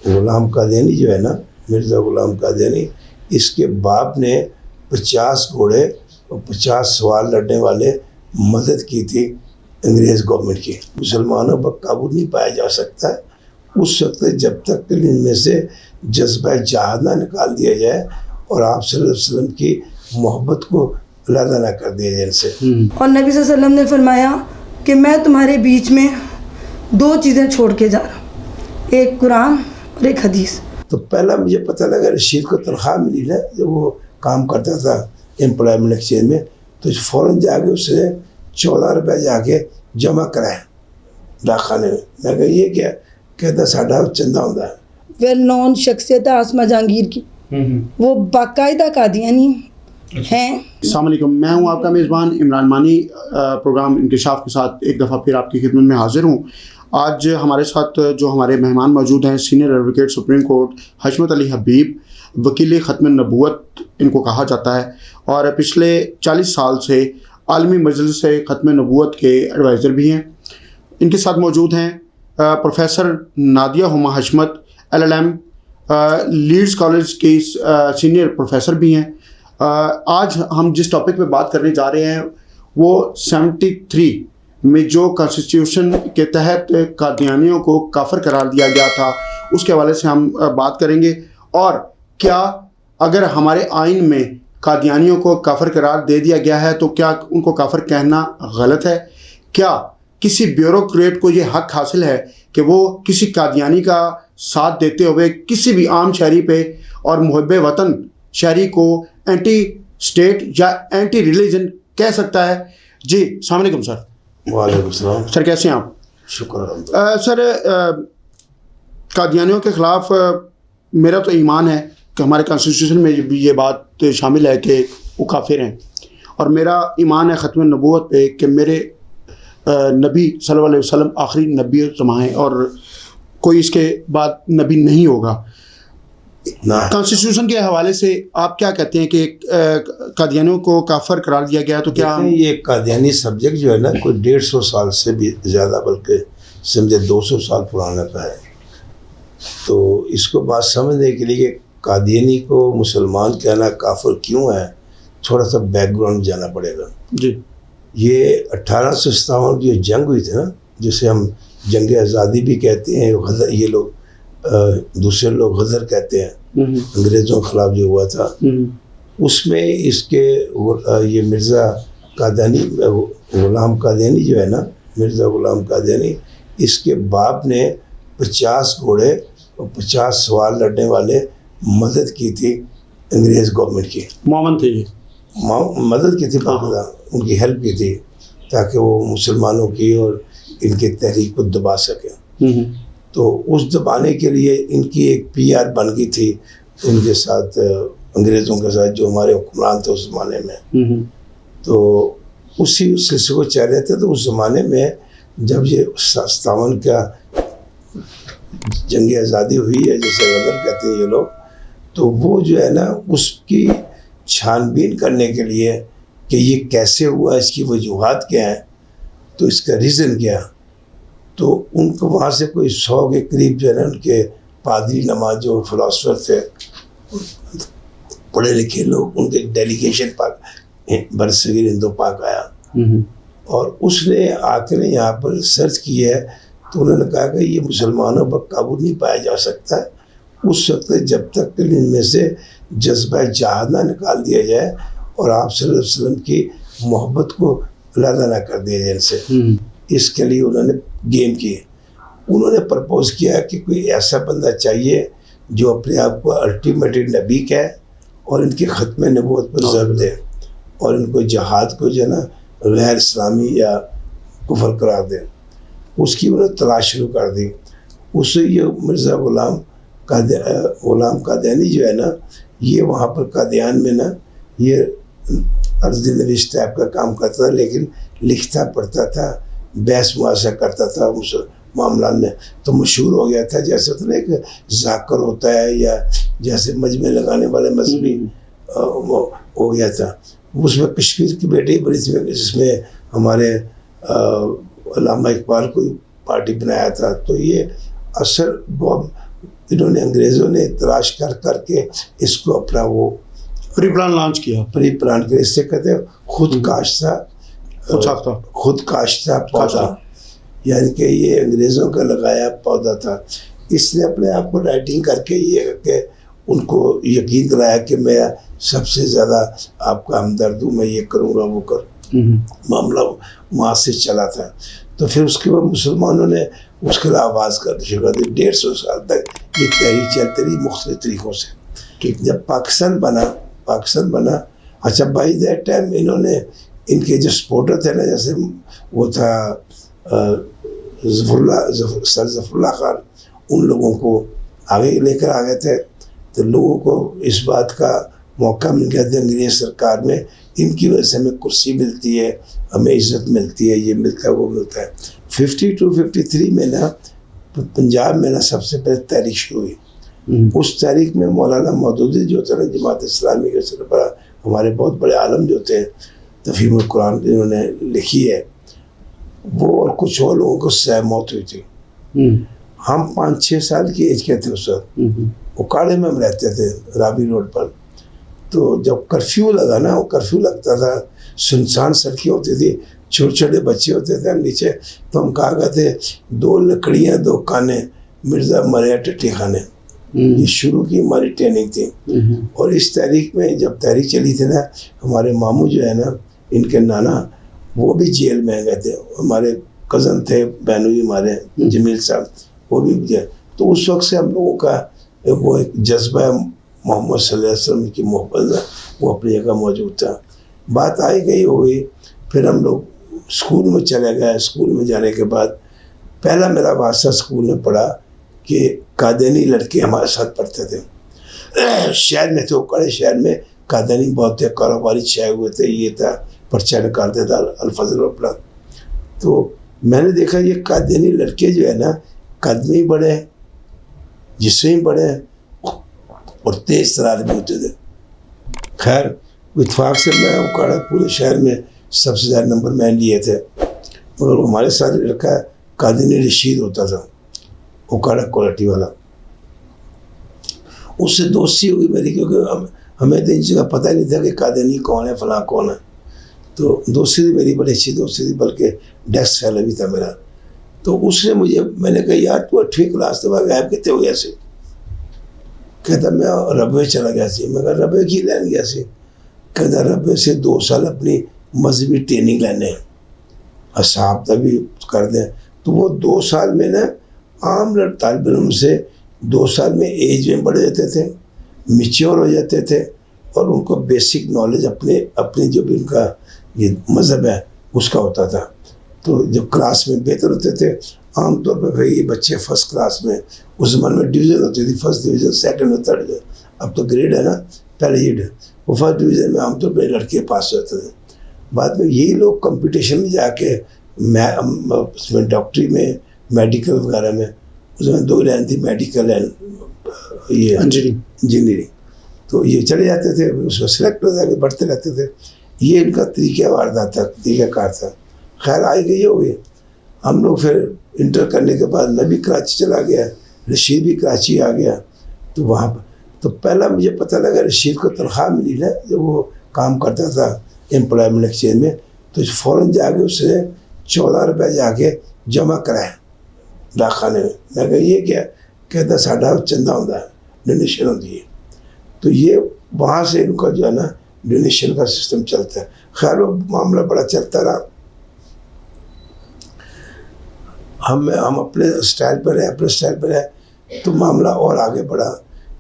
غلام قادیانی جو ہے نا، مرزا غلام قادیانی، اس کے باپ نے 50 گھوڑے اور 50 سوار لڑنے والے مدد کی تھی انگریز گورنمنٹ کی. مسلمانوں پر قابو نہیں پایا جا سکتا اس وقت جب تک ان میں سے جذبہ جہاد نہ نکال دیا جائے اور آپ صلی اللہ علیہ وسلم کی محبت کو علیحدہ نہ کر دیا جائے ان سے. اور نبی صلی اللہ علیہ وسلم نے فرمایا کہ میں تمہارے بیچ میں 2 چیزیں چھوڑ کے جا رہا ہوں، ایک قرآن اور ایک حدیث. تو پہلا مجھے پتہ لگا رشید کو تنخواہ ملی نا جب وہ کام کرتا تھا امپلائمنٹ ایکسچینج میں، تو فوراً جا کے اس نے 14 روپے جا کے جمع کرائے ڈاک خانے میں. میں کہا یہ کیا؟ کہتا ساڈا چندہ ہوتا ہے. ویل نون شخصیت ہے آسما جہانگیر کی، وہ باقاعدہ قادیانی ہیں. السلام علیکم، میں ہوں آپ کا میزبان عمران مانی. پروگرام انکشاف کے ساتھ ایک دفعہ پھر آپ کی خدمت میں حاضر ہوں. آج ہمارے ساتھ جو ہمارے مہمان موجود ہیں، سینئر ایڈوکیٹ سپریم کورٹ حشمت علی حبیب، وکیل ختم نبوت ان کو کہا جاتا ہے، اور پچھلے 40 سال سے عالمی مجلس ختم نبوت کے ایڈوائزر بھی ہیں. ان کے ساتھ موجود ہیں پروفیسر نادیہ ہما حشمت LLM، لیڈز کالج کی سینئر پروفیسر بھی ہیں. آج ہم جس ٹاپک پہ بات کرنے جا رہے ہیں وہ 73 میں جو کانسٹیٹیوشن کے تحت قادیانیوں کو کافر قرار دیا گیا تھا اس کے حوالے سے ہم بات کریں گے. اور کیا اگر ہمارے آئین میں قادیانیوں کو کافر قرار دے دیا گیا ہے تو کیا ان کو کافر کہنا غلط ہے؟ کیا کسی بیوروکریٹ کو یہ حق حاصل ہے کہ وہ کسی قادیانی کا ساتھ دیتے ہوئے کسی بھی عام شہری پہ اور محب وطن شہری کو اینٹی اسٹیٹ یا اینٹی ریلیجن کہہ سکتا ہے؟ جی السلام علیکم سر. وعلیکم السلام سر، کیسے ہیں آپ؟ شکر الحمد. سر، قادیانیوں کے خلاف میرا تو ایمان ہے کہ ہمارے کانسٹیٹیوشن میں بھی یہ بات شامل ہے کہ وہ کافر ہیں، اور میرا ایمان ہے ختم نبوت پہ کہ میرے نبی صلی اللہ علیہ وسلم آخری نبی زماں ہیں اور کوئی اس کے بعد نبی نہیں ہوگا. کانسٹیٹیوشن کے حوالے سے آپ کیا کہتے ہیں کہ قادیانیوں کو کافر قرار دیا گیا؟ تو کیا یہ قادیانی سبجیکٹ جو ہے نا کوئی 150 سال سے بھی زیادہ بلکہ سمجھے 200 سال پرانا کا ہے. تو اس کو بات سمجھنے کے لیے کہ قادیانی کو مسلمان کہنا کافر کیوں ہے، تھوڑا سا بیک گراؤنڈ جانا پڑے گا. جی، یہ 1857 کی جو جنگ ہوئی تھی نا، جسے ہم جنگ آزادی بھی کہتے ہیں، یہ لوگ دوسرے لوگ غدر کہتے ہیں، انگریزوں کے خلاف جو ہوا تھا، اس میں اس کے یہ مرزا قادیانی غلام قادیانی جو ہے نا، مرزا غلام قادیانی، اس کے باپ نے 50 گھوڑے اور 50 سوار لڑنے والے مدد کی تھی انگریز گورنمنٹ کی. معاون تھے، یہ مدد کی تھی، ان کی ہیلپ کی تھی تاکہ وہ مسلمانوں کی اور ان کی تحریک کو دبا سکیں. تو اس دبانے کے لیے ان کی ایک PR بن گئی تھی ان کے ساتھ، انگریزوں کے ساتھ جو ہمارے حکمران تھے اس زمانے میں. تو اسی سلسلے کو چل رہے تھے. تو اس زمانے میں جب یہ 57 کا جنگ آزادی ہوئی ہے جسے غدر کہتے ہیں یہ لوگ، تو وہ جو ہے نا اس کی چھان بین کرنے کے لیے کہ یہ کیسے ہوا، اس کی وجوہات کیا ہیں، تو اس کا ریزن کیا، تو ان کو وہاں سے کوئی 100 کے قریب جو ہے نا ان کے پادری نماز جو فلاسفر تھے، پڑھے لکھے لوگ، ان کے ڈیلیگیشن پاک برصغیر ہندو پاک آیا، اور اس نے آ کر یہاں پر سرچ کی ہے. تو انہوں نے کہا کہ یہ مسلمانوں پر قابو نہیں پایا جا سکتا اس وقت جب تک ان میں سے جذبہ جہاد نہ نکال دیا جائے اور آپ صلی اللہ علیہ وسلم کی محبت کو علیحدہ نہ کر دیا جائے ان سے. اس کے لیے انہوں نے گیم کی. انہوں نے پرپوز کیا کہ کوئی ایسا بندہ چاہیے جو اپنے آپ کو الٹیمیٹ نبی کہے اور ان کی ختم نبوت پر ضرب دے اور ان کو جہاد کو جو ہے نا غیر اسلامی یا کفر قرار دے. اس کی انہوں نے تلاش شروع کر دی. اس سے یہ مرزا غلام قادیانی جو ہے نا، یہ وہاں پر قادیان میں نا یہ عرض نویس ٹائپ کا کام کرتا تھا، لیکن لکھتا پڑھتا تھا، بحث مباحثہ کرتا تھا معاملات میں. تو مشہور ہو گیا تھا جیسے ہوتا نا ایک ذاکر ہوتا ہے یا جیسے مجمع لگانے والے مذہبی ہو گیا تھا. اس میں کشمیر کی بیٹی بڑی تھی جس میں ہمارے علامہ اقبال کو پارٹی بنایا تھا. تو یہ اثر انہوں نے انگریزوں نے تلاش کر کر کے اس کو اپنا وہ پری پلان لانچ کیا. پری پلان کے اس سے کہتے ہیں خود کاشتہ پودا، یعنی کہ یہ انگریزوں کا لگایا پودا تھا. اس نے اپنے آپ کو رائٹنگ کر کے یہ کہ ان کو یقین دلایا کہ میں سب سے زیادہ آپ کا ہمدرد ہوں، میں یہ کروں گا وہ معاملہ وہاں سے چلا تھا. تو پھر اس کے بعد مسلمانوں نے اس کے لیے آواز کرنا شروع کر دی. 150 سال تک یہ تحریک چلتی رہی مختلف طریقوں سے. جب پاکستان بنا اچھا بائی دیٹ ٹائم انہوں نے ان کے جو سپورٹر تھے نا، جیسے وہ تھا سر ظفر اللہ خان، ان لوگوں کو آگے لے کر آ گئے تھے. تو لوگوں کو اس بات کا موقع مل گیا تھا انگریز سرکار میں، ان کی وجہ سے ہمیں کرسی ملتی ہے، ہمیں عزت ملتی ہے، یہ ملتا ہے وہ ملتا ہے. 52-53 میں نا پنجاب میں نا سب سے پہلے تحریک شروع ہوئی. اس تحریک میں مولانا مودودی جو تھے نا جماعت اسلامی کے سربراہ، ہمارے بہت بڑے عالم جو تھے، تفہیم القرآن انہوں نے لکھی ہے، وہ اور کچھ اور لوگوں کو سہ موت ہوئی تھی. ہم 5-6 سال کی ایج کے تھے اس وقت. اکاڑے میں ہم رہتے تھے رابی روڈ پر. تو جب کرفیو لگا نا، وہ کرفیو لگتا تھا، سنسان سڑکیں ہوتی تھی، چھوٹے چھوٹے بچے ہوتے تھے نیچے. تو ہم کہا کرتے 2 لکڑیاں 2 کانے، مرزا مریا ٹٹی خانے. یہ شروع کی ہماری ٹریننگ تھی. اور اس تحریک میں جب تحریک چلی تھی نا، ہمارے ماموں جو ہے نا، ان کے نانا وہ بھی جیل میں گئے تھے. ہمارے کزن تھے بہنوئی ہمارے جمیل صاحب، وہ بھی جیل. تو اس وقت سے ہم لوگوں کا وہ ایک جذبہ محمد صلی اللہ علیہ وسلم کی محبت وہ اپنی جگہ موجود تھا. بات آئی گئی ہوئی. پھر ہم لوگ اسکول میں چلے گئے. اسکول میں جانے کے بعد پہلا میرا واسطہ اسکول میں پڑھا کہ قادیانی لڑکے ہمارے ساتھ پڑھتے تھے. شہر میں تھے، اوکڑے شہر میں قادیانی بہت تھے، کاروباری چھائے ہوئے تھے. یہ تھا پرچہ نکالتے تھا الفضل اپنا. تو میں نے دیکھا یہ قادیانی لڑکے جو ہے نا، قد میں ہی بڑے ہیں، جسم ہی بڑے ہیں، اور تیز ترار بھی ہوتے تھے. خیر اتفاق سے میں اوکاڑا پورے شہر میں سب سے زیادہ نمبر میں لیے تھے. مگر ہمارے ساتھ لڑکا قادیانی رشید ہوتا تھا، اوکاڑا کوالٹی والا. اس سے دوستی ہوئی میری، کیونکہ ہمیں تو ان جگہ پتہ نہیں تھا کہ قادیانی کون ہے، فلاں کون ہے. تو دوستی تھی میری، بڑی اچھی دوستی تھی، بلکہ ڈیسک فیلو بھی تھا میرا. تو اس نے مجھے، میں نے کہا یار تو 8ویں کلاس سے غائب کتنے ہو گیا سی؟ کہتا میں ربوے چلا گیا سی. میں کہا ربوے کی لین گیا سی؟ کہتا ربوے سے 2 سال اپنی مذہبی ٹریننگ لینے ہیں، اصحاب تبھی کر دیں. تو وہ 2 سال میں نا عام طالب علم سے 2 سال میں ایج میں بڑھ جاتے تھے، میچور ہو جاتے تھے، اور ان کو بیسک نالج اپنے جو بھی ان کا یہ مذہب ہے اس کا ہوتا تھا. تو جب کلاس میں بہتر ہوتے تھے، عام طور پہ یہ بچے فرسٹ کلاس میں، اس زمانے میں ڈویژن ہوتی تھی، فرسٹ ڈویژن، سیکنڈ اور تھرڈ. اب تو گریڈ ہے نا، پہلے یہ وہ فرسٹ ڈویژن میں عام طور پہ لڑکے پاس ہوتے تھے. بعد میں یہی لوگ کمپٹیشن میں جا کے اس میں ڈاکٹری میں، میڈیکل وغیرہ میں، اس میں 2 لائن تھی، میڈیکل اینڈ یہ انجینئرنگ. تو یہ چلے جاتے تھے، اس میں سلیکٹ ہو جا کے بڑھتے رہتے تھے. یہ ان کا طریقہ واردات تھا، طریقہ کار تھا. خیر آئی گئی ہو گئی. ہم لوگ پھر انٹر کرنے کے بعد میں بھی کراچی چلا گیا، رشید بھی کراچی آ گیا. تو وہاں تو پہلا مجھے پتہ لگا رشید کو تنخواہ ملی نا، جب وہ کام کرتا تھا امپلائمنٹ ایکسچینج میں، تو فوراً جا کے اس نے 14 روپے جا کے جمع کرائے ڈاک خانے میں. میں کہا یہ کیا؟ کہتا ساڈا چندہ ہوتا ہے، ڈونیشن ہوتی ہے. تو یہ وہاں سے ان کا جو ہے نا ڈونیشن کا سسٹم چلتا ہے. خیر وہ معاملہ بڑا چلتا رہا. ہم اپنے اسٹائل پر رہے تو معاملہ اور آگے بڑھا.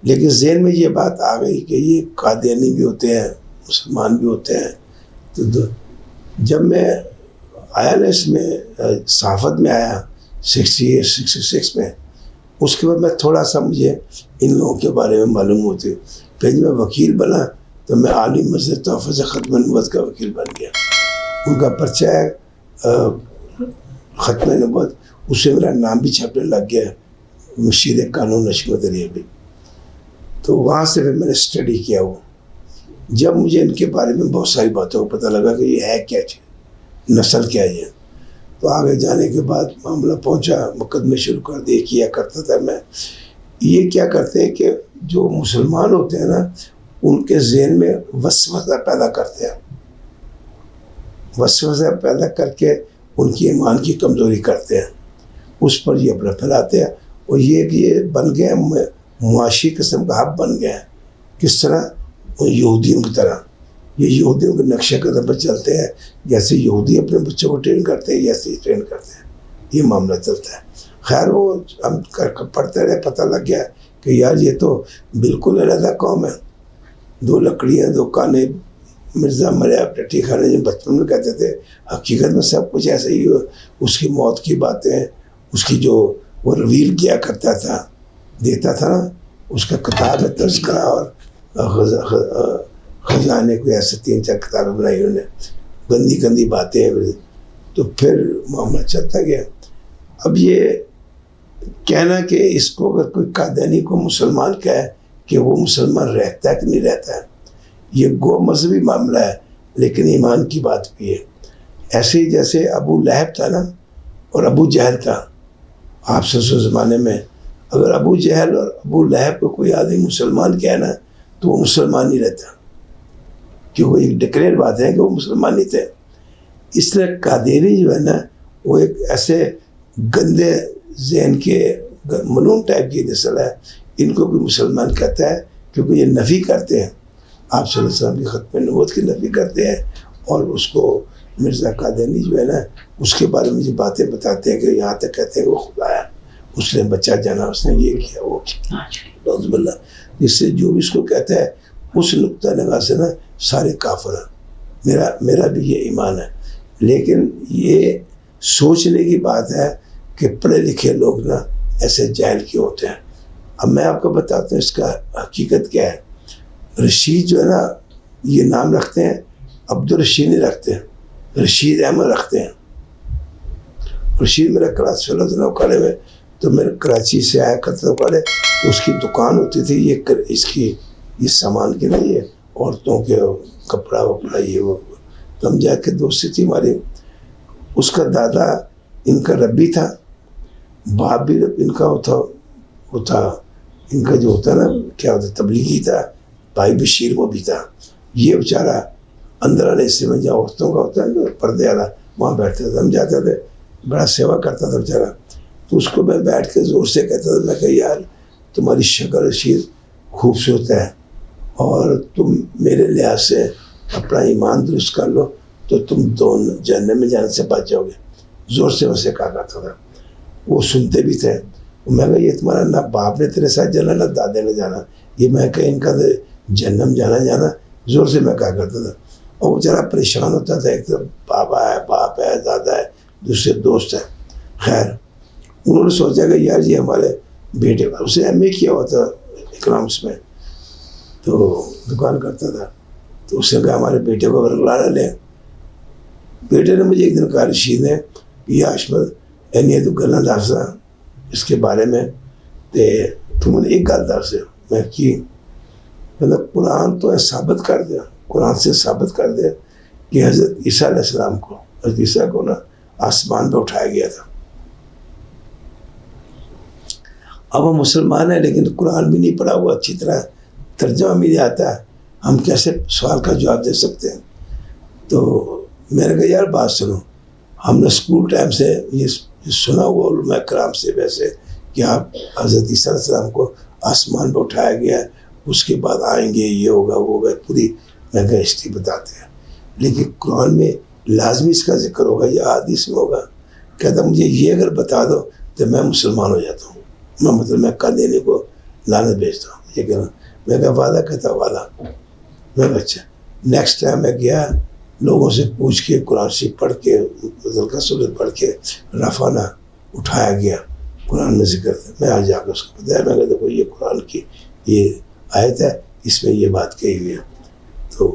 لیکن ذہن میں یہ بات آ گئی کہ یہ قادیانی بھی ہوتے ہیں، مسلمان بھی ہوتے ہیں. تو جب میں آیا نا اس میں صحافت میں آیا 66 میں، اس کے بعد میں تھوڑا سا مجھے ان لوگوں کے بارے میں معلوم ہوتی. پھر جب میں وکیل بنا تو میں عالی مسجد تحفظ ختم نبوت کا وکیل بن گیا. ان کا پرچہ ہے ختم نبوت، اس سے میرا نام بھی چھپنے لگ گیا، مشیر قانون نشمت علی بھی. تو وہاں سے پھر میں نے اسٹڈی کیا. وہ جب مجھے ان کے بارے میں بہت ساری باتوں کو پتہ لگا کہ یہ ہے کیا چیز، نسل کیا ہے. تو آگے جانے کے بعد معاملہ پہنچا، مقدمے شروع کر دیے، کیا کرتا تھا میں. یہ کیا کرتے ہیں کہ جو مسلمان ہوتے ہیں نا ان کے ذہن میں وسوسہ پیدا کرتے ہیں، وسوسہ پیدا کر کے ان کی ایمان کی کمزوری کرتے ہیں، اس پر یہ اپنا پھیلاتے ہیں، اور یہ بن گئے معاشی قسم کا ہب بن گئے ہیں۔ کس طرح؟ یہودیوں کی طرح، یہ یہودیوں کے نقشے قدم پر چلتے ہیں، جیسے یہودی اپنے بچوں کو ٹرین کرتے ہیں ایسے ہی ٹرین کرتے ہیں، یہ معاملہ چلتا ہے۔ خیر وہ ہم پڑھتے رہے، پتہ لگ گیا کہ یار یہ تو بالکل علیحدہ قوم ہے، دو لکڑیاں دو کانے، مرزا مریا ٹٹی کھانے جو بچپن میں کہتے تھے، حقیقت میں سب کچھ ایسے ہی ہو۔ اس کی موت کی باتیں، اس کی جو وہ ریویل کیا کرتا تھا، دیتا تھا نا، اس کا کتاب ہے تذکرہ اور خزانے کو، ایسے 3-4 کتابیں بنائی انہوں نے، گندی گندی باتیں۔ تو پھر معاملہ چلتا گیا۔ اب یہ کہنا کہ اس کو اگر کوئی قادیانی کو مسلمان کہے کہ وہ مسلمان رہتا ہے کہ نہیں رہتا ہے، یہ گو مذہبی معاملہ ہے، لیکن ایمان کی بات بھی ہے۔ ایسے ہی جیسے ابو لہب تھا نا اور ابو جہل تھا، آپ سے زمانے میں اگر ابو جہل اور ابو لہب کو کوئی آدمی مسلمان کہنا تو وہ مسلمان نہیں رہتا، کہ وہ ایک ڈکلیئر بات ہے کہ وہ مسلمان نہیں تھے۔ اس طرح قادیانی جو ہے نا وہ ایک ایسے گندے ذہن کے ملون ٹائپ کی نسل ہے، ان کو بھی مسلمان کہتا ہے کیونکہ یہ نفی کرتے ہیں، آپ صلی اللہ علیہ وسلم کی ختم نبوت کی نفی کرتے ہیں، اور اس کو مرزا قادیانی جو ہے نا اس کے بارے میں جو باتیں بتاتے ہیں کہ یہاں تک کہتے ہیں وہ خدا ہے، اس نے بچہ جانا، اس نے یہ کیا وہ کیا، نعوذ باللہ۔ جس سے جو بھی اس کو کہتا ہے اس نقطہ نگاہ سے نا سارے کافر ہیں۔ میرا بھی یہ ایمان ہے، لیکن یہ سوچنے کی بات ہے کہ پڑھے لکھے لوگ نا ایسے جاہل کیوں ہوتے ہیں۔ اب میں آپ کو بتاتا ہوں اس کا حقیقت کیا ہے۔ رشید جو ہے نا یہ نام رکھتے ہیں، عبدالرشید نہیں رکھتے ہیں، رشید احمد رکھتے ہیں۔ رشید میرا کلاس فیلو تھا کھڑے ہوئے، تو میرے کراچی سے آیا کرتا کھڑے، اس کی دکان ہوتی تھی یہ سامان کی نہیں، یہ عورتوں کے کپڑا وپڑا یہ وہ، تو ہم جا کے دوستی تھی ہماری۔ اس کا دادا ان کا ربی تھا، باپ بھی ان کا وہ تھا ان کا جو ہوتا نا کیا ہوتا تبلیغی تھا، بھائی بشیر وہ بھی تھا۔ یہ بیچارہ اندر والے حصے میں جہاں عورتوں کا ہوتا ہے نا پردے والا، وہاں بیٹھتے تھے، ہم جاتے تھے، بڑا سیوا کرتا تھا بیچارہ۔ تو اس کو میں بیٹھ کے زور سے کہتا تھا، میں کہ یار تمہاری شکل رشید خوبصورت ہے، اور تم میرے لحاظ سے اپنا ایمان درست کر لو تو تم دونوں جہنم میں جانے سے بچ جاؤ گے، زور سے اسے کہا کرتا تھا۔ وہ سنتے بھی تھے۔ میں کہا یہ تمہارا نہ باپ نے تیرے ساتھ جانا نہ دادے نے جانا، یہ میں کہ ان کا جہنم جانا زور سے میں کہا کرتا تھا۔ اور وہ بیچارہ پریشان ہوتا تھا، ایک طرف بابا ہے، باپ ہے، دادا ہے، دوسرے دوست ہے۔ خیر انہوں نے سوچا کہ یار یہ ہمارے بیٹے کا، اسے ایم اے کیا ہوا تھا اکنامکس میں، تو دکان کرتا تھا، تو اس نے کہا ہمارے بیٹے کو لانا لیں۔ بیٹے نے مجھے ایک دن کہا رشید نے یہ آشمد اینی تو گلنا دسا اس کے بارے میں، تے تم نے ایک گل دس میں کی، مطلب قرآن تو ثابت کر دیا، قرآن سے ثابت کر دیا کہ حضرت عیسیٰ علیہ السلام کو، حضرت عیسیٰ کو نا آسمان پہ اٹھایا گیا تھا۔ اب ہم مسلمان ہیں لیکن قرآن بھی نہیں پڑھا ہوا اچھی طرح، ترجمہ بھی نہیں آتا ہے، ہم کیسے سوال کا جواب دے سکتے ہیں؟ تو میں نے کہا یار بات سنو، ہم نے اسکول ٹائم سے یہ سنا ہوا علماء کرام سے ویسے کہ آپ حضرت عیسیٰ علیہ السلام کو آسمان پہ اٹھایا گیا، اس کے بعد آئیں گے، یہ ہوگا وہ ہوگا، پوری میں کہا ہسٹری بتاتے ہیں، لیکن قرآن میں لازمی اس کا ذکر ہوگا یا حدیث میں ہوگا؟ کہتا مجھے یہ اگر بتا دو تو میں مسلمان ہو جاتا ہوں، میں مطلب میں قادیانی کو لعنت بھیجتا ہوں۔ یہ کہنا میں کہا وعدہ، کہتا وعدہ۔ میں کہا اچھا۔ نیکسٹ ٹائم میں گیا، لوگوں سے پوچھ کے قرآن شریف پڑھ کے ذلقہ صورت پڑھ کے رفانہ اٹھایا گیا، قرآن میں ذکر تھا۔ میں آج جا کے اس کو بتایا، میں کہا دیکھو یہ قرآن کی یہ آیت ہے، اس میں یہ بات کہی ہوئی ہے۔ تو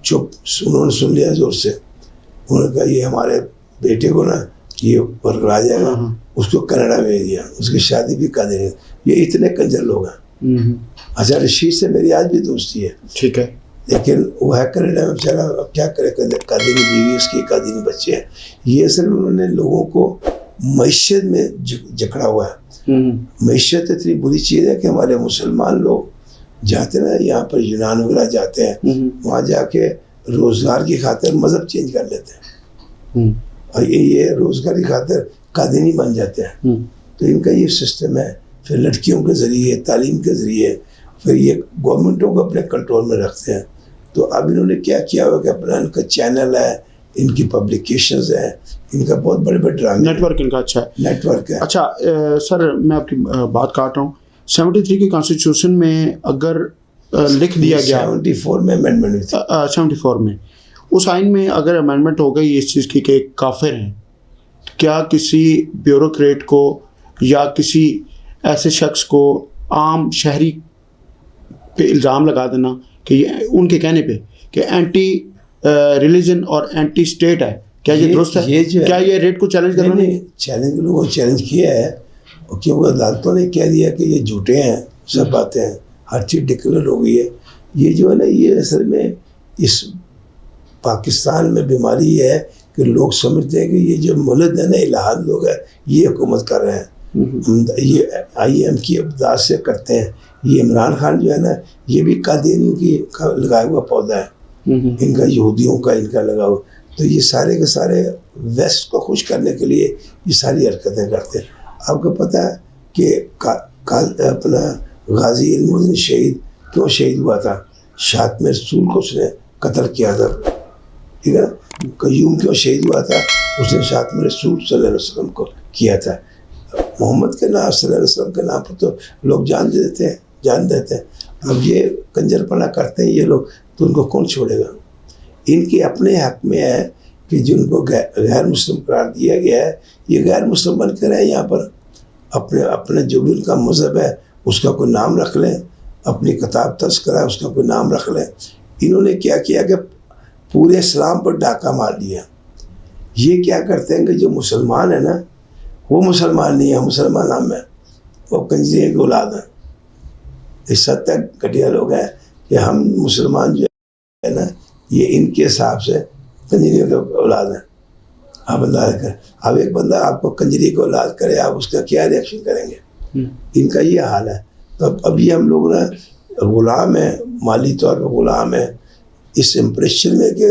چپ، انہوں نے سن لیا زور سے، انہوں نے کہا یہ ہمارے بیٹے کو نا یہ برقرار جائے گا، اس کو کینیڈا میں دیا، اس کی شادی بھی کر دیں گے۔ یہ اتنے کنجر لوگ ہیں۔ اچھا رشید سے میری آج بھی دوستی ہے، ٹھیک ہے، لیکن وہ ہے کینیڈا میں بیچارہ، اب کیا کرے، قادیانی بیوی اس کی، قادیانی بچے ہیں۔ یہ اصل میں انہوں نے لوگوں کو معیشت میں جکڑا ہوا ہے. معیشت اتنی بری چیز ہے کہ ہمارے مسلمان لوگ جاتے ہیں یہاں پر یونان وغیرہ جاتے ہیں, وہاں جا کے روزگار کی خاطر مذہب چینج کر لیتے ہیں, اور یہ روزگار کی خاطر قادینی بن جاتے ہیں. تو ان کا یہ سسٹم ہے. پھر لڑکیوں کے ذریعے, تعلیم کے ذریعے, پھر یہ گورنمنٹوں کو اپنے کنٹرول میں رکھتے ہیں. تو اب انہوں نے کیا کیا ہوا کہ اپنا ان کا چینل ہے, ان کی پبلیکیشنز ہیں, ان کا بہت بڑے بڑے ڈرامے, نیٹ ورک ان کا اچھا ہے, نیٹ ورک ہے. اچھا سر میں آپ کی بات کاٹ رہا ہوں. 73 کی کانسٹیٹیوشن میں اگر لکھ دیا گیا 74 میں امینڈمنٹ ہوئی تھی, 74 میں اس آئین میں اگر امینڈمنٹ ہو گئی اس چیز کی کہ کافر ہیں, کیا کسی بیوروکریٹ کو یا کسی ایسے شخص کو عام شہری پہ الزام لگا دینا کہ یہ ان کے کہنے پہ کہ اینٹی ریلیجن اور اینٹی اسٹیٹ ہے, کیا یہ درست ہے؟ کیا یہ ریٹ کو چیلنج کرنا نہیں؟ چیلنج لوگوں نے چیلنج کیا ہے, کیونکہ عدالتوں نے کہہ دیا کہ یہ جھوٹے ہیں سب باتیں ہیں, ہر چیز ڈکلیئر ہو گئی ہے. یہ جو ہے نا یہ اصل میں اس پاکستان میں بیماری ہے کہ لوگ سمجھتے ہیں کہ یہ جو ملد ہے نا الہاد لوگ ہیں یہ حکومت کر رہے ہیں, یہ IM کی امداد سے کرتے ہیں. یہ عمران خان جو ہے نا یہ بھی قادینیوں کی لگایا ہوا پودا ہے, ان کا یہودیوں کا ان کا لگا ہوا. تو یہ سارے کے سارے ویسٹ کو خوش کرنے کے لیے یہ ساری حرکتیں کرتے ہیں. آپ کو پتہ ہے کہ اپنا غازی علم الدین شہید کیوں شہید ہوا تھا؟ شاتم رسول کو اس نے قتل کیا تھا, ٹھیک ہے نا. قیوم کیوں شہید ہوا تھا؟ اس نے شاتم رسول صلی اللہ علیہ وسلم کو کیا تھا. محمد کے نام صلی اللہ علیہ وسلم کے نام پر تو لوگ جان دیتے ہیں. اب یہ کنجر پنا کرتے ہیں یہ لوگ, تو ان کو کون چھوڑے گا؟ ان کے اپنے حق میں ہے کہ جن کو غیر مسلم قرار دیا گیا ہے یہ غیر مسلم بن کے رہے یہاں پر, اپنے جو بھی ان کا مذہب ہے اس کا کوئی نام رکھ لیں, اپنی کتاب تذکرہ ہے اس کا کوئی نام رکھ لیں. انہوں نے کیا کیا کہ پورے اسلام پر ڈاکہ مار دیا. یہ کیا کرتے ہیں کہ جو مسلمان ہیں نا وہ مسلمان نہیں ہے, مسلمان ہم ہیں, وہ کنجری کی اولاد ہیں. اس حد تک گھٹیا لوگ ہیں کہ ہم مسلمان جو ہے نا یہ ان کے حساب سے کنجریوں کے اولاد ہیں. آپ اندازہ کریں, اب ایک بندہ آپ کو کنجری کو اولاد کرے, آپ اس کا کیا ریئیکشن کریں گے؟ ان کا یہ حال ہے. تو اب یہ ہم لوگ نا غلام ہیں, مالی طور پہ غلام ہیں اس امپریشن میں کہ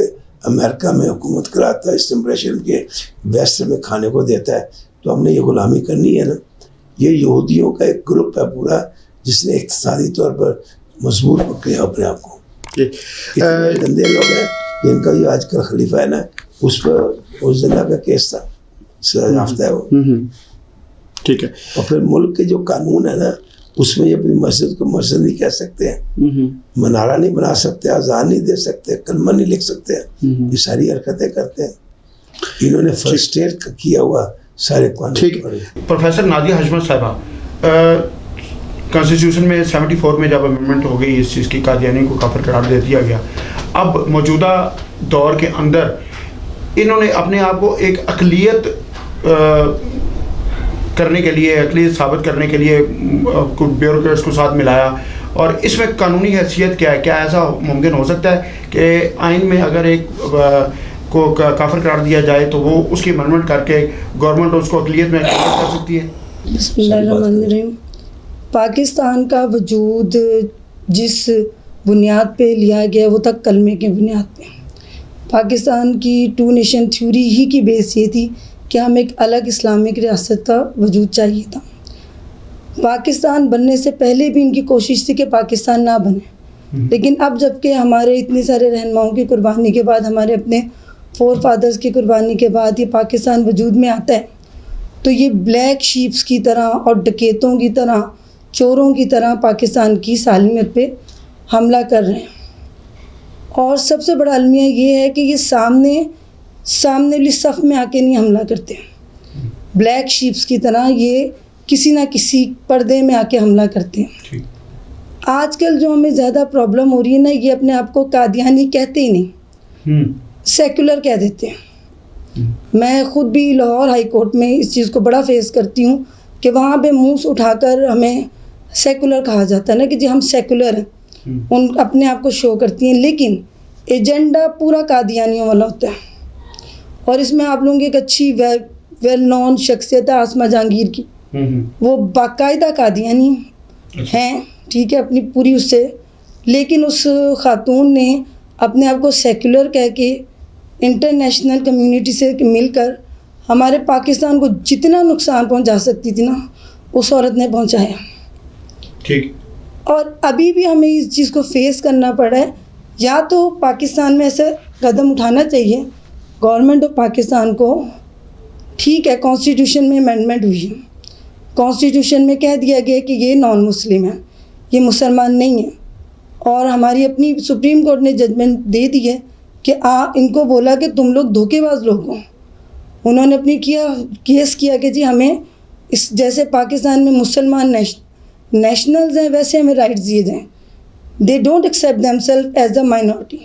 امریکہ میں حکومت کراتا ہے, اس امپریشن کے ویسٹ میں کھانے کو دیتا ہے. تو ہم نے یہ غلامی کرنی ہے نا. یہ یہودیوں کا ایک گروپ ہے پورا جس نے اقتصادی طور پر مضبوط پکڑا اپنے آپ کو. اتنے گندے لوگ ہیں کہ ان کا جو آج کل خلیفہ ہے نا اس پر اس زنا کا کیس تھا, سزا یافتہ ہے وہ, ٹھیک ہے. اور پھر ملک کے جو قانون ہے نا اس میں یہ اپنی مسجد کو مسجد نہیں کہہ سکتے ہیں, منارہ نہیں بنا سکتے, اذان نہیں دے سکتے, کلمہ نہیں لکھ سکتے ہیں. یہ ساری حرکتیں کرتے ہیں. انہوں نے فرسٹ ایڈ کیا ہوا سارے قانون. ٹھیک. پروفیسر نادیہ حشمت صاحبہ, کانسٹیٹیوشن میں 74 میں جب امینڈمنٹ ہو گئی اس چیز کی, قادیانی کو کافر قرار دے دیا گیا. اب موجودہ دور کے اندر انہوں نے اپنے آپ کو ایک اقلیت کرنے کے لیے, اقلیت ثابت کرنے کے لیے بیوروکریٹس کو ساتھ ملایا, اور اس میں قانونی حیثیت کیا ہے؟ کیا ایسا ممکن ہو سکتا ہے کہ آئین میں اگر ایک کو کافر قرار دیا جائے تو وہ اس کی امینڈمنٹ کر کے گورنمنٹ اس کو اقلیت میں کر سکتی ہے؟ بسم اللہ الرحمن الرحیم. پاکستان کا وجود جس بنیاد پہ لیا گیا وہ تک کلمے کی بنیاد پہ. پاکستان کی 2 نیشن تھیوری ہی کی بیس یہ تھی کہ ہم ایک الگ اسلامک ریاست کا وجود چاہیے تھا. پاکستان بننے سے پہلے بھی ان کی کوشش تھی کہ پاکستان نہ بنے, لیکن اب جب کہ ہمارے اتنے سارے رہنماؤں کی قربانی کے بعد, ہمارے اپنے فور فادرز کی قربانی کے بعد یہ پاکستان وجود میں آتا ہے, تو یہ بلیک شیپس کی طرح اور ڈکیتوں کی طرح, چوروں کی طرح پاکستان کی سالمیت پہ حملہ کر رہے ہیں. اور سب سے بڑا المیہ یہ ہے کہ یہ سامنے والی صف میں آ کے نہیں حملہ کرتے, بلیک شیپس کی طرح یہ کسی نہ کسی پردے میں آ کے حملہ کرتے ہیں. آج کل جو ہمیں زیادہ پرابلم ہو رہی ہے نا, یہ اپنے آپ کو قادیانی کہتے ہی نہیں, سیکولر کہہ دیتے ہیں. میں خود بھی لاہور ہائی کورٹ میں اس چیز کو بڑا فیس کرتی ہوں کہ وہاں پہ منہ اٹھا کر ہمیں سیکولر کہا جاتا ہے نا کہ جی ہم سیکولر ہیں, ان اپنے آپ کو شو کرتی ہیں, لیکن ایجنڈا پورا قادیانیوں والا ہوتا ہے. اور اس میں آپ لوگوں کی ایک اچھی ویل نون شخصیت ہے آسما جہانگیر کی, وہ باقاعدہ قادیانی ہیں, ٹھیک ہے, اپنی پوری اس سے, لیکن اس خاتون نے اپنے آپ کو سیکولر کہہ کے انٹرنیشنل کمیونٹی سے مل کر ہمارے پاکستان کو جتنا نقصان پہنچا سکتی تھی نا, اس عورت نے پہنچایا. ٹھیک. اور ابھی بھی ہمیں اس چیز کو فیس کرنا پڑا ہے. یا تو پاکستان میں ایسے قدم اٹھانا چاہیے گورنمنٹ آف پاکستان کو, ٹھیک ہے کانسٹیٹیوشن میں امینڈمنٹ ہوئی ہے, کانسٹیٹیوشن میں کہہ دیا گیا کہ یہ نان مسلم ہیں, یہ مسلمان نہیں ہیں, اور ہماری اپنی سپریم کورٹ نے ججمنٹ دے دی ہے کہ ان کو بولا کہ تم لوگ دھوکے باز لوگ ہو. انہوں نے اپنی کیس کیا کہ جی ہمیں اس جیسے پاکستان میں مسلمان نیشنلز ہیں ویسے ہمیں رائٹس دیے جائیں. They don't accept themselves as the minority.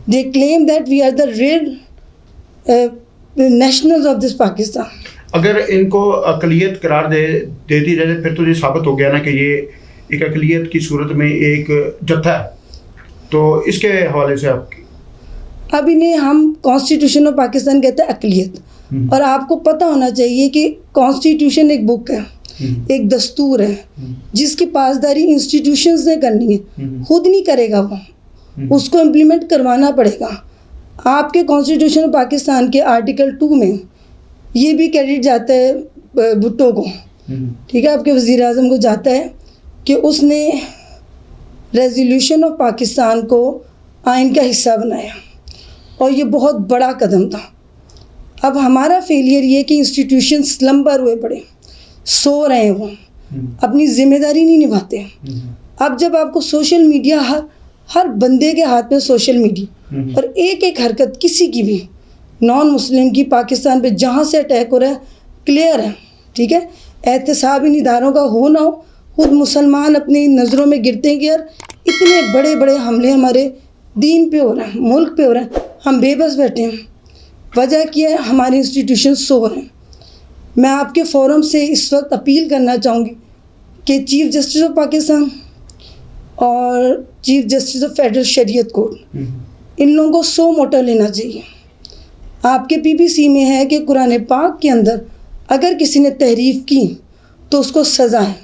They claim that we are the real nationals of this Pakistan. اگر ان کو اقلیت قرار دے دی جائے پھر تو یہ ثابت ہو گیا نا کہ یہ ایک اقلیت کی صورت میں ایک جتھا ہے, تو اس کے حوالے سے آپ کی اب انہیں ہم کانسٹیٹیوشن آف پاکستان کہتے ہیں اقلیت, اور آپ کو پتہ ہونا چاہیے کہ کانسٹیٹیوشن ایک بک ہے, ایک دستور ہے جس کی پاسداری انسٹیٹیوشنز نے کرنی ہے, خود نہیں کرے گا وہ, اس کو امپلیمنٹ کروانا پڑے گا. آپ کے کانسٹیٹیوشن آف پاکستان کے آرٹیکل 2 میں یہ بھی کریڈٹ جاتا ہے بھٹو کو, ٹھیک ہے, آپ کے وزیر اعظم کو جاتا ہے کہ اس نے ریزولوشن آف پاکستان کو آئین کا حصہ بنایا, اور یہ بہت بڑا قدم تھا. اب ہمارا فیلئر یہ کہ انسٹیٹیوشن سلمبر ہوئے پڑے, سو رہے ہیں, وہ اپنی ذمہ داری نہیں نبھاتے. اب جب آپ کو سوشل میڈیا, ہر بندے کے ہاتھ میں سوشل میڈیا, اور ایک ایک حرکت کسی کی بھی نان مسلم کی پاکستان پہ جہاں سے اٹیک ہو رہا ہے کلیئر ہے, ٹھیک ہے, احتساب ان اداروں کا ہو نہ ہو, خود مسلمان اپنی نظروں میں گرتے ہیں کہ یار اتنے بڑے بڑے حملے ہمارے دین پہ ہو رہے ہیں, ملک پہ ہو رہے ہیں, ہم بے بس بیٹھے ہیں. وجہ کیا ہے, ہمارے انسٹیٹیوشن سو رہے ہیں. میں آپ کے فورم سے اس وقت اپیل کرنا چاہوں گی کہ چیف جسٹس آف پاکستان اور chief justice of federal Shariat court, ان لوگوں کو 100 موٹا لینا چاہیے. آپ کے پی پی سی میں ہے کہ قرآن پاک کے اندر اگر کسی نے تحریف کی تو اس کو سزا ہے,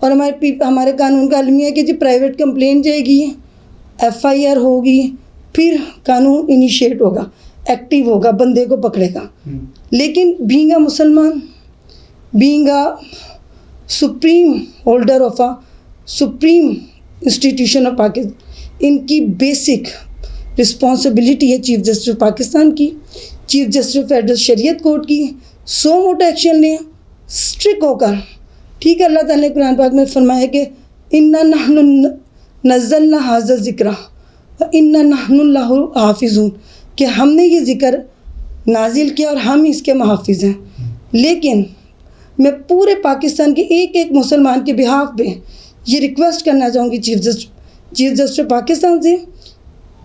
اور ہمارے قانون کا عالمی ہے کہ جی پرائیویٹ کمپلین جائے گی, FIR ہوگی, پھر قانون انیشیٹ ہوگا, ایکٹیو ہوگا, بندے کو پکڑے گا. لیکن بینگ اے مسلمان, being a supreme holder of a supreme institution of Pakistan, ان کی بیسک رسپانسبلٹی ہے چیف جسٹس آف پاکستان کی, chief justice of federal Shariat court کی, 100 موٹا ایکشن لیں اسٹرک ہو کر, ٹھیک ہے. اللہ تعالیٰ نے قرآن پاک میں فرمایا کہ اِنَّا نَحْنُ نَزَّلْنَا هَذَا الذِّكْرَ وَإِنَّا نَحْنُ لَهُ حَافِظُونَ, کہ ہم نے یہ ذکر نازل کیا اور ہم اس کے محافظ ہیں. لیکن میں پورے پاکستان کے ایک ایک مسلمان کے بہاف پہ یہ ریکویسٹ کرنا چاہوں گی چیف جسٹس آف پاکستان سے,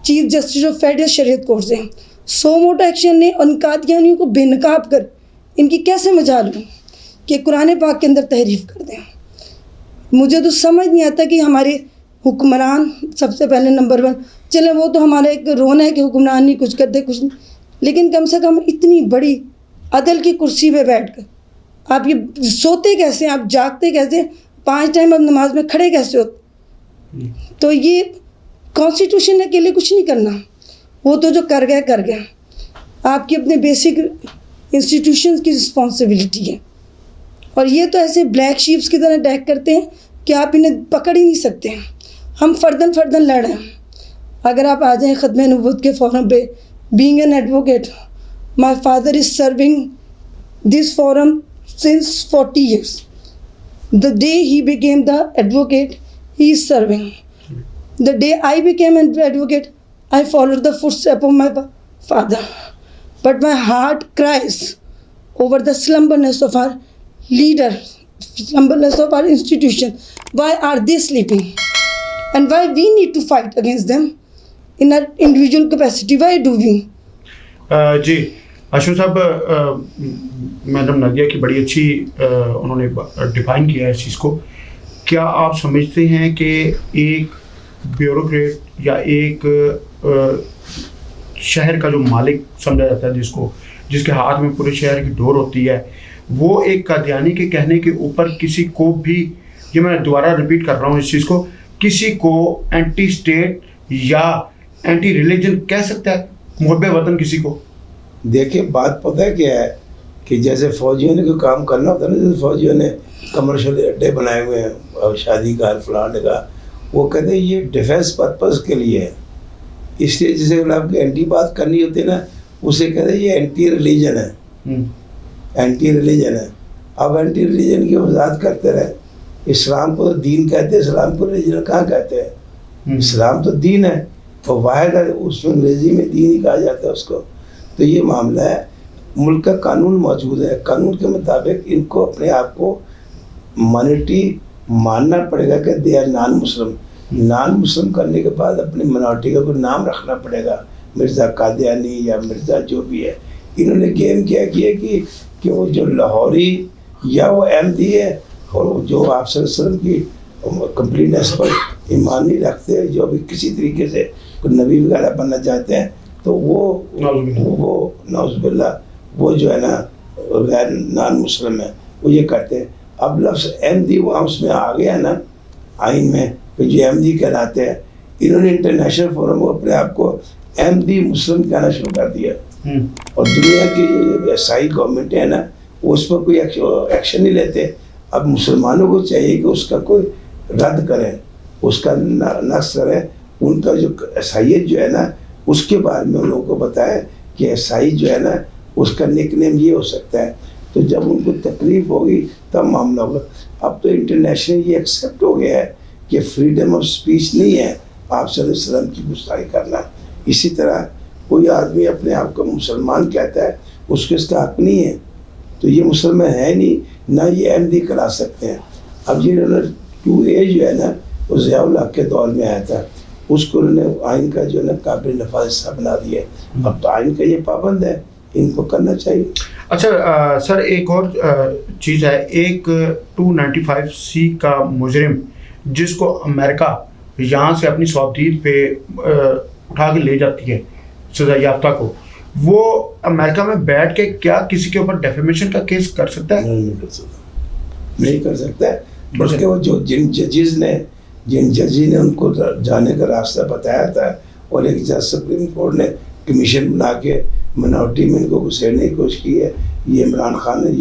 chief justice of federal Shariat court سے 100 موٹا ایکشن لیں, اور ان قادیانیوں کو بے نقاب کر ان کی کیسے مجال ہوں کہ قرآن پاک کے اندر تحریف کر دیں. مجھے تو سمجھ نہیں آتا کہ ہمارے حکمران سب سے پہلے نمبر 1, چلیں وہ تو ہمارا ایک رونا ہے کہ حکمران نہیں کچھ کرتے کچھ نہیں, لیکن کم سے کم اتنی بڑی عدل کی کرسی پہ بیٹھ کر آپ یہ سوتے کیسے ہیں, آپ جاگتے کیسے, 5 ٹائم آپ نماز میں کھڑے کیسے ہوتے. تو یہ کانسٹیٹیوشن کے لیے کچھ نہیں کرنا, وہ تو جو کر گیا. آپ کی اپنے بیسک انسٹیٹیوشنز کی رسپانسبلٹی ہے, اور یہ تو ایسے بلیک شیپس کی طرح اٹیک کرتے ہیں کہ آپ انہیں پکڑ ہی نہیں سکتے ہیں. ہم فردن لڑ رہے ہیں. اگر آپ آ جائیں ختم نبوت کے فورم پہ, being an advocate, my father is serving this forum since 40 years. The day he became the advocate, he is serving. The day I became an advocate, I followed the footsteps of my father. But my heart cries over the slumberness of our leader, slumberness of our institution. Why are they sleeping? And why we need to fight against them in our individual capacity? Why do we? جی اشرف صاحب, madam Nadia کی بڑی اچھی انہوں نے define کیا ہے اس چیز کو. کیا آپ سمجھتے ہیں کہ ایک بیوروکریٹ یا ایک شہر کا جو مالک سمجھا جاتا ہے جس کو جس کے ہاتھ میں پورے شہر کی ڈور ہوتی ہے، وہ ایک قادیانی کے کہنے کے اوپر کسی کو بھی، یہ میں دوبارہ ریپیٹ کر رہا ہوں اس چیز کو، کسی کو اینٹی اسٹیٹ یا اینٹی ریلیجن کہہ سکتا ہے محب وطن کسی کو؟ دیکھیں بات پتہ ہے کیا ہے کہ جیسے فوجیوں نے کوئی کام کرنا ہوتا ہے نا، جیسے فوجیوں نے کمرشل اڈے بنائے ہوئے ہیں اور شادی کا فلاں کا، وہ کہتے ہیں یہ ڈیفینس پرپز کے لیے ہے، اس لیے جسے اگر آپ کی اینٹی بات کرنی ہوتی ہے نا اسے کہتے ہیں یہ اینٹی ریلیجن ہے، اینٹی ریلیجن ہے. اب اینٹی ریلیجن کی وضاحت کرتے رہے. اسلام کو تو دین کہتے ہیں، اسلام کو ریلیجن کہاں کہتے ہیں؟ اسلام تو دین ہے اور واحد ہے، اس میں انگریزی میں دین ہی کہا جاتا ہے اس کو. تو یہ معاملہ ہے، ملک کا قانون موجود ہے، قانون کے مطابق ان کو اپنے آپ کو مائنورٹی ماننا پڑے گا کہ دے آر نان مسلم. نان مسلم کرنے کے بعد اپنی منارٹی کا کوئی نام رکھنا پڑے گا، مرزا قادیانی یا مرزا جو بھی ہے. انہوں نے گیم کیا کہ وہ جو لاہوری یا وہ احمدی ہے اور جو آپ صلی اللہ علیہ وسلم کی کمپلیٹنس پر ایمان نہیں رکھتے، جو بھی کسی طریقے سے کوئی نبی وغیرہ بننا چاہتے ہیں، تو وہ نعوذ باللہ وہ جو ہے نا غیر نان مسلم ہے، وہ یہ کرتے ہیں. اب لفظ احمدی وہاں اس میں آ گیا نا آئین میں کہ جو احمدی کہلاتے ہیں، انہوں نے انٹرنیشنل فورم کو اپنے آپ کو احمدی مسلم کہنا شروع کر دیا. اور دنیا کی جو عیسائی گورنمنٹ ہے نا وہ اس پر کوئی ایکشن نہیں لیتے. اب مسلمانوں کو چاہیے کہ اس کا کوئی رد کریں، اس کا نقص کریں. ان کا جو عیسائیت جو ہے نا اس کے بارے میں ان لوگوں کو بتائیں کہ عیسائی جو ہے نا اس کا نک نیم یہ ہو سکتا ہے. تو جب ان کو تکلیف ہوگی تب معاملہ ہوگا. اب تو انٹرنیشنل یہ ایکسیپٹ ہو گیا ہے کہ فریڈم آف اسپیچ نہیں ہے آپ صلی اللہ علیہ وسلم کی گستاخی کرنا. اسی طرح کوئی آدمی اپنے آپ کو مسلمان کہتا ہے، اس کے اس کا حق نہیں ہے، تو یہ مسلمان ہے نہیں، نہ یہ احمدی کرا سکتے ہیں. اب یہ 2A جو ہے نا وہ ضیاء الحق کے دور میں آیا تھا، اس کو انہوں نے آئین کا جو ہے نا قابل نفاذ حصہ بنا دیا. اب تو آئین کا یہ پابند ہے، ان کو کرنا چاہیے. اچھا سر، ایک اور چیز ہے، ایک 295C کا مجرم جس کو امریکہ یہاں سے اپنی صوابدید پہ اٹھا کے لے جاتی ہے سزا یافتہ کو، وہ امریکہ میں بیٹھ کے کیا کسی کے اوپر ڈیفیمیشن کا کیس کر سکتا ہے؟ نہیں کر سکتا ہے. بلکہ وہ جو جن ججز نے ان کو جانے کا راستہ بتایا تھا، اور ایک جج سپریم کورٹ نے کمیشن بنا کے منارٹی میں ان کو گھسیڑنے کی کوشش کی ہے. یہ عمران خان نے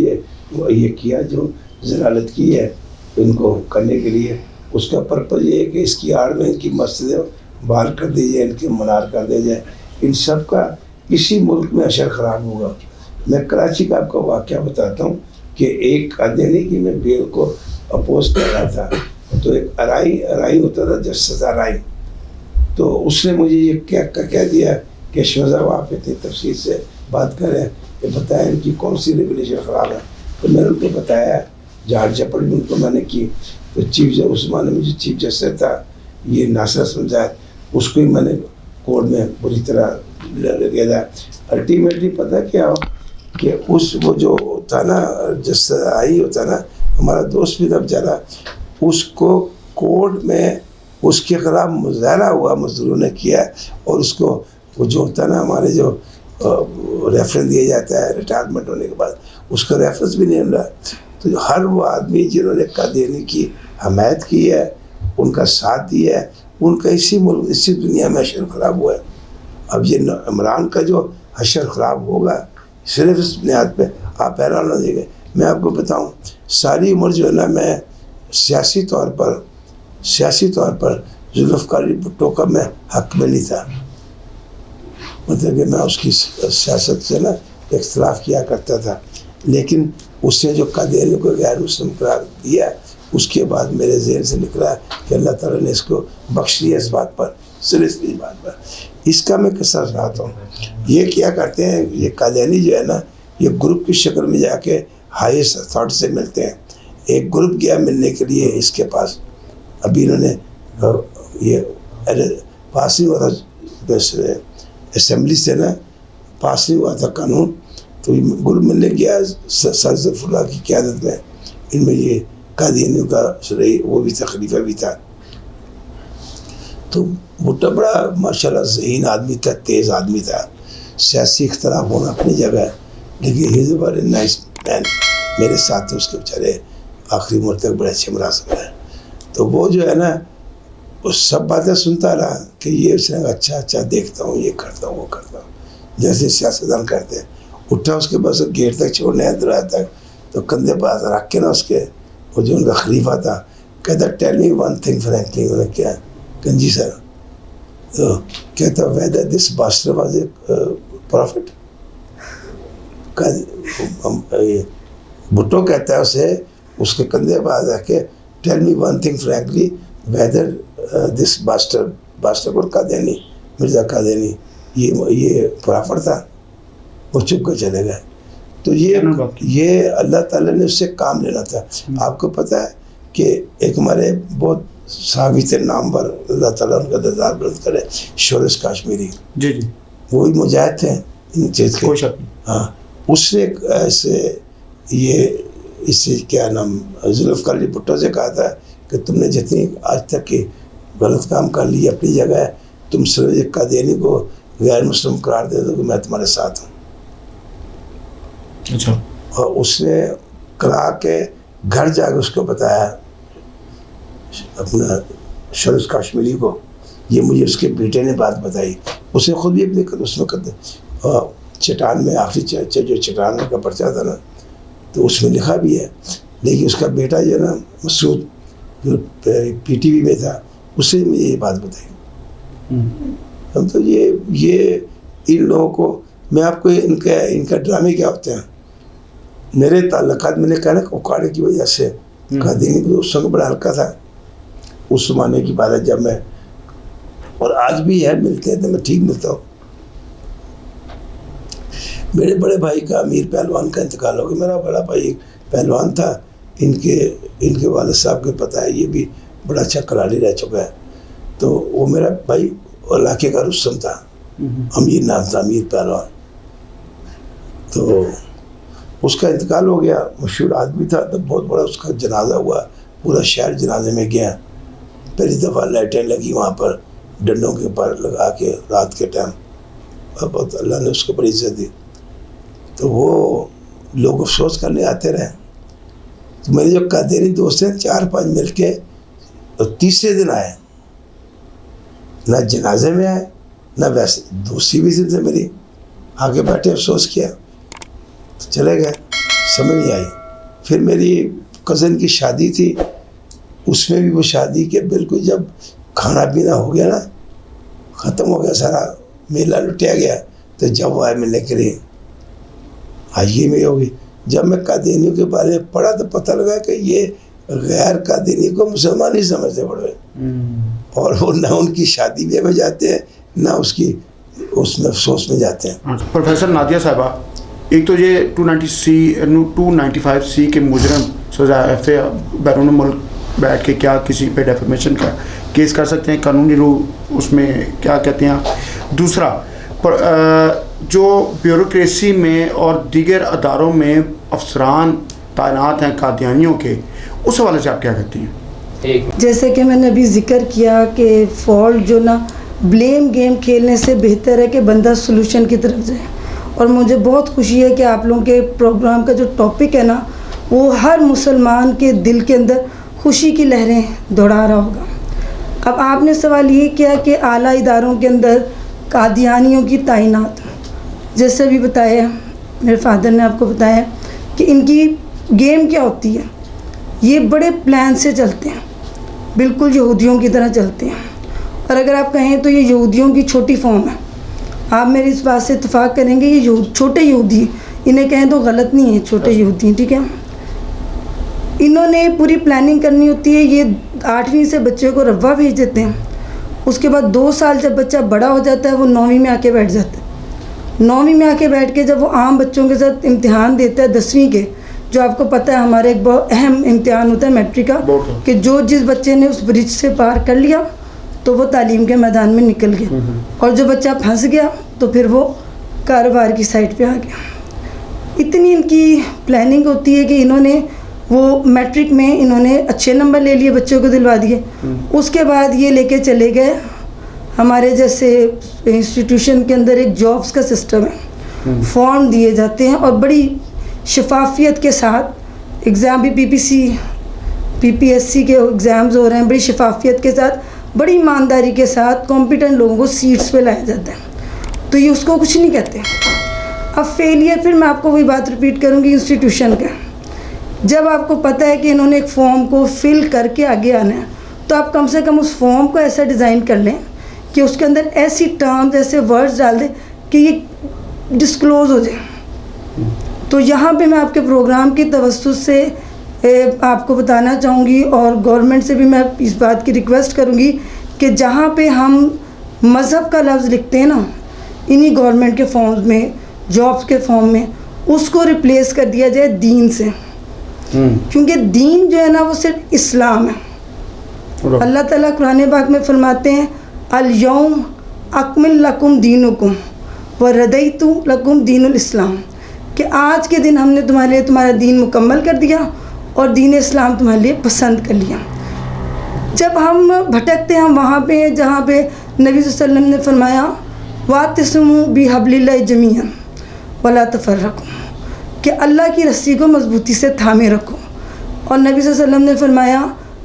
یہ کیا، جو ضلالت کی ہے ان کو کرنے کے لیے. اس کا پرپز یہ ہے کہ اس کی آڑ میں ان کی مسجدیں بحال کر دی جائے، ان کے منار کر دیا جائے. ان سب کا اسی ملک میں اثر خراب ہوگا. میں کراچی کا آپ کو واقعہ بتاتا ہوں کہ ایک قادیانی کی میں بیل کو اپوز کر رہا تھا، تو ایک ارائی ہوتا تھا جسٹس ارائی، تو اس نے مجھے یہ کہہ دیا کہ اشمت صاحب آپ اتنی تفصیل سے بات کریں کہ بتائیں ان کی کون سی ریگولیشن خراب ہے. تو میں نے ان کو بتایا، جھاڑ جھپڑ بھی ان کو میں نے کی. تو چیف جسٹس اس زمانے میں جو چیف جسٹس تھا یہ ناصر اسلم زاہد، اس کو ہی میں نے کورٹ میں بری طرح لگا تھا. الٹیمیٹلی پتہ کیا ہو کہ وہ جو تھا نا جس آئی ہوتا نا، ہمارا دوست بھی تب جانا، اس کو کورٹ میں اس کے خلاف مظاہرہ ہوا، مزدوروں نے کیا، اور اس کو وہ جو ہوتا ہے نا ہمارے جو ریفرنس دیا جاتا ہے ریٹائرمنٹ ہونے کے بعد، اس کا ریفرنس بھی نہیں ملا. تو ہر وہ آدمی جنہوں نے قادیانی کی حمایت کی ہے، ان کا ساتھ دیا ہے، ان کا اسی دنیا میں حشر خراب ہوا ہے. اب یہ عمران کا جو حشر خراب ہوگا صرف اس بنیاد پہ آپ حیران نہ دیں گے. میں آپ کو بتاؤں، ساری عمر جو ہے نا میں سیاسی طور پر ذوالفقار علی بھٹو کا میں حق میں نہیں تھا. مطلب کہ میں اس کی سیاست سے نا اختلاف کیا کرتا تھا، لیکن اس نے جو قادیانی کو غیر مسلم قرار دیا، اس کے بعد میرے ذہن سے نکلا کہ اللہ تعالیٰ نے اس کو بخش دیا اس بات پر، صرف اس بات پر. اس کا میں قصہ سناتا ہوں. یہ کیا کرتے ہیں، یہ قادیانی جو ہے نا یہ گروپ کی شکل میں جا کے ہائیسٹ اتھارٹی سے ملتے ہیں. ایک گروپ گیا ملنے کے لیے اس کے پاس، ابھی انہوں نے یہ پاس نہیں ہوا تھا اسمبلی سے نا، پاس نہیں ہوا تھا قانون. تو گروپ ملنے گیا سر ظفر اللہ کی قیادت میں، ان میں یہ قادیانیوں کا وہ بھی تھا، خلیفہ بھی تھا. تو بھٹو بڑا ماشاء اللہ ذہین آدمی تھا، تیز آدمی تھا. سیاسی اختلاف ہونا اپنی جگہ ہے، لیکن ہی از اے ویری نائس مین. میرے ساتھ تھے اس کے بیچارے آخری عمر تک بڑے اچھے مراسم ہیں. تو وہ جو ہے نا وہ سب باتیں سنتا رہا کہ یہ اس نے اچھا دیکھتا ہوں، یہ کرتا ہوں، وہ کرتا ہوں، جیسے سیاستدان کرتے ہیں. اٹھا اس کے پاس گیٹ تک چھوڑنے دروازے تک، تو کندھے پہ ہاتھ رکھ کے نا اس کے وہ جو ان کا خلیفہ تھا کہتا tell me one thing frankly. انہوں نے کیا کہ جی سر. تو کہتا whether this bastard was a prophet. Bhutto کہتا ہے اسے اس کے کندھے پہ ہاتھ رکھ کے tell me one thing frankly whether this bastard کو قادیانی، مرزا قادیانی یہ پرافٹ تھا. وہ چپ کر چلے گئے. تو یہ اللہ تعالیٰ نے اس سے کام لینا تھا. آپ کو پتہ ہے کہ ایک ہمارے بہت صحابی تھے نامور، اللہ تعالیٰ ان کا درجات بلند کرے، شورش کاشمیری. جی جی وہی مجاہد تھے ان چیز کے. ہاں اس نے ایسے یہ اس سے کیا نام ذوالفقار علی بھٹو سے کہا تھا کہ تم نے جتنی آج تک کی غلط کام کر لی اپنی جگہ ہے، تم صرف قادیانی کو غیر مسلم قرار دے دو کہ میں تمہارے ساتھ ہوں. اچھا. اور اس نے کرا کے گھر جا کے اس کو بتایا اپنا شورش کاشمیری کو. یہ مجھے اس کے بیٹے نے بات بتائی. اس نے خود بھی اپنے اس وقت چٹان میں آخری جو چٹان کا پرچہ تھا نا تو اس میں لکھا بھی ہے. لیکن اس کا بیٹا جو ہے نا مسعود جو پی ٹی وی میں تھا اس نے مجھے یہ بات بتائی. ہم تو یہ ان لوگوں کو میں آپ کو ان کا ڈرامے کیا ہوتے ہیں. میرے تعلقات میں نے کہا نا اکاڑے کی وجہ سے قادیانی اس وقت بڑا ہلکا تھا. اس زمانے کی بات ہے جب میں، اور آج بھی ہے ملتے ہیں تو میں ٹھیک ملتا ہوں. میرے بڑے بھائی کا امیر پہلوان کا انتقال ہو گیا. میرا بڑا بھائی پہلوان تھا. ان کے والد صاحب کو پتہ ہے یہ بھی بڑا اچھا کھلاڑی رہ چکا ہے. تو وہ میرا بھائی علاقے کا رستم تھا، امیر نام تھا، امیر پہلوان. تو اس کا انتقال ہو گیا. مشہور آدمی تھا. تو بہت بڑا اس کا جنازہ ہوا. پورا شہر جنازے میں گیا. پہلی دفعہ لائٹیں لگی وہاں پر ڈنڈوں کے اوپر لگا کے رات کے ٹائم. اور بہت اللہ نے اس کو بڑی عزت دی. تو وہ لوگ افسوس کرنے آتے رہے. تو میرے جو قادیانی دوست ہیں 4-5 مل کے اور تیسرے دن آئے. نہ جنازے میں آئے نہ ویسے. دوستی بھی تھی میری. آگے بیٹھے افسوس کیا تو چلے گئے. سمجھ نہیں آئی. پھر میری کزن کی شادی تھی. اس میں بھی وہ شادی کے بالکل جب کھانا پینا ہو گیا نا ختم ہو گیا سارا میلہ لٹیا گیا. تو جب وہ آئے ملنے کے لیے آج یہ میں ہوگی. جب میں قادیانیوں کے بارے میں پڑھا تو پتہ لگا کہ یہ غیر قادیانی کو مسلمان ہی سمجھتے پڑے. اور وہ نہ ان کی شادی بیاہ میں جاتے ہیں نہ اس میں افسوس میں جاتے ہیں. پروفیسر نادیہ صاحبہ، ایک تو یہ 295C کے مجرم سزا ایسے بیرون ملک بیٹھ کے کیا کسی پہ ڈیفیمیشن کا کیس کر سکتے ہیں، قانونی روح اس میں کیا کہتے ہیں. دوسرا جو بیوروکریسی میں اور دیگر اداروں میں افسران تعینات ہیں قادیانیوں کے، اس حوالے سے آپ کیا کہتے ہیں؟ جیسے کہ میں نے ابھی ذکر کیا کہ فالٹ جو نا بلیم گیم کھیلنے سے بہتر ہے کہ بندہ سلوشن کی طرف جائے. اور مجھے بہت خوشی ہے کہ آپ لوگوں کے پروگرام کا جو ٹاپک ہے نا وہ ہر مسلمان کے دل کے اندر خوشی کی لہریں دوڑا رہا ہوگا. اب آپ نے سوال یہ کیا کہ اعلیٰ اداروں کے اندر قادیانیوں کی تعینات، جیسے بھی بتایا میرے فادر نے آپ کو بتایا کہ ان کی گیم کیا ہوتی ہے. یہ بڑے پلان سے چلتے ہیں، بالکل یہودیوں کی طرح چلتے ہیں. اور اگر آپ کہیں تو یہ یہودیوں کی چھوٹی فارم ہے. آپ میری اس بات سے اتفاق کریں گے یہ چھوٹے یہودی، انہیں کہیں تو غلط نہیں ہے، چھوٹے یہودی. ٹھیک ہے. انہوں نے پوری پلاننگ کرنی ہوتی ہے. یہ 8ویں سے بچے کو روا بھیج دیتے ہیں. اس کے بعد 2 سال جب بچہ بڑا ہو جاتا ہے وہ 9ویں میں آ کے بیٹھ جاتا ہے. 9ویں میں آ کے بیٹھ کے جب وہ عام بچوں کے ساتھ امتحان دیتا ہے 10ویں کے، جو آپ کو پتہ ہے ہمارے ایک بہت اہم امتحان ہوتا ہے میٹرک کا، کہ جو جس بچے نے اس برج سے پار کر لیا تو وہ تعلیم کے میدان میں نکل گیا، اور جو بچہ پھنس گیا تو پھر وہ کاروبار کی سائٹ پہ آ گیا. اتنی ان کی پلاننگ ہوتی ہے کہ انہوں نے وہ میٹرک میں انہوں نے اچھے نمبر لے لیے، بچوں کو دلوا دیے. اس کے بعد یہ لے کے چلے گئے ہمارے جیسے انسٹیٹیوشن کے اندر ایک جابس کا سسٹم ہے. فارم دیے جاتے ہیں اور بڑی شفافیت کے ساتھ ایگزام بھی پی پی ایس سی کے ایگزامز ہو رہے ہیں، بڑی شفافیت کے ساتھ، بڑی ایمانداری کے ساتھ کمپیٹنٹ لوگوں کو سیٹس پہ لایا جاتا ہے، تو یہ اس کو کچھ نہیں کہتے۔ اب فیلئر، پھر میں آپ کو وہی بات ریپیٹ کروں گی انسٹیٹیوشن کا، جب آپ کو پتہ ہے کہ انہوں نے ایک فارم کو فل کر کے آگے آنا ہے تو آپ کم سے کم اس فارم کو ایسا ڈیزائن کر لیں کہ اس کے اندر ایسی ٹرمز، ایسے ورڈز ڈال دیں کہ یہ ڈسکلوز ہو جائے۔ تو یہاں پہ میں آپ کے پروگرام کی توسط سے آپ کو بتانا چاہوں گی، اور گورنمنٹ سے بھی میں اس بات کی ریکویسٹ کروں گی کہ جہاں پہ ہم مذہب کا لفظ لکھتے ہیں نا انہی گورنمنٹ کے فارمز میں، جابس کے فارم میں، اس کو ریپلیس کر دیا جائے دین سے، کیونکہ دین جو ہے نا وہ صرف اسلام ہے۔ اللہ تعالیٰ قرآن پاک میں فرماتے ہیں الیوم اکمل لکم دینکم وردیت لکم دین الاسلام، کہ آج کے دن ہم نے تمہارے لیے تمہارا دین مکمل کر دیا اور دین اسلام تمہارے لیے پسند کر لیا۔ جب ہم بھٹکتے ہیں ہم وہاں پہ جہاں پہ نبی صلی اللہ علیہ وسلم نے فرمایا واعتصموا بحبل اللہ جمیعا ولا تفرقوا، کہ اللہ کی رسی کو مضبوطی سے تھامے رکھو، اور نبی صلی اللہ علیہ وسلم نے فرمایا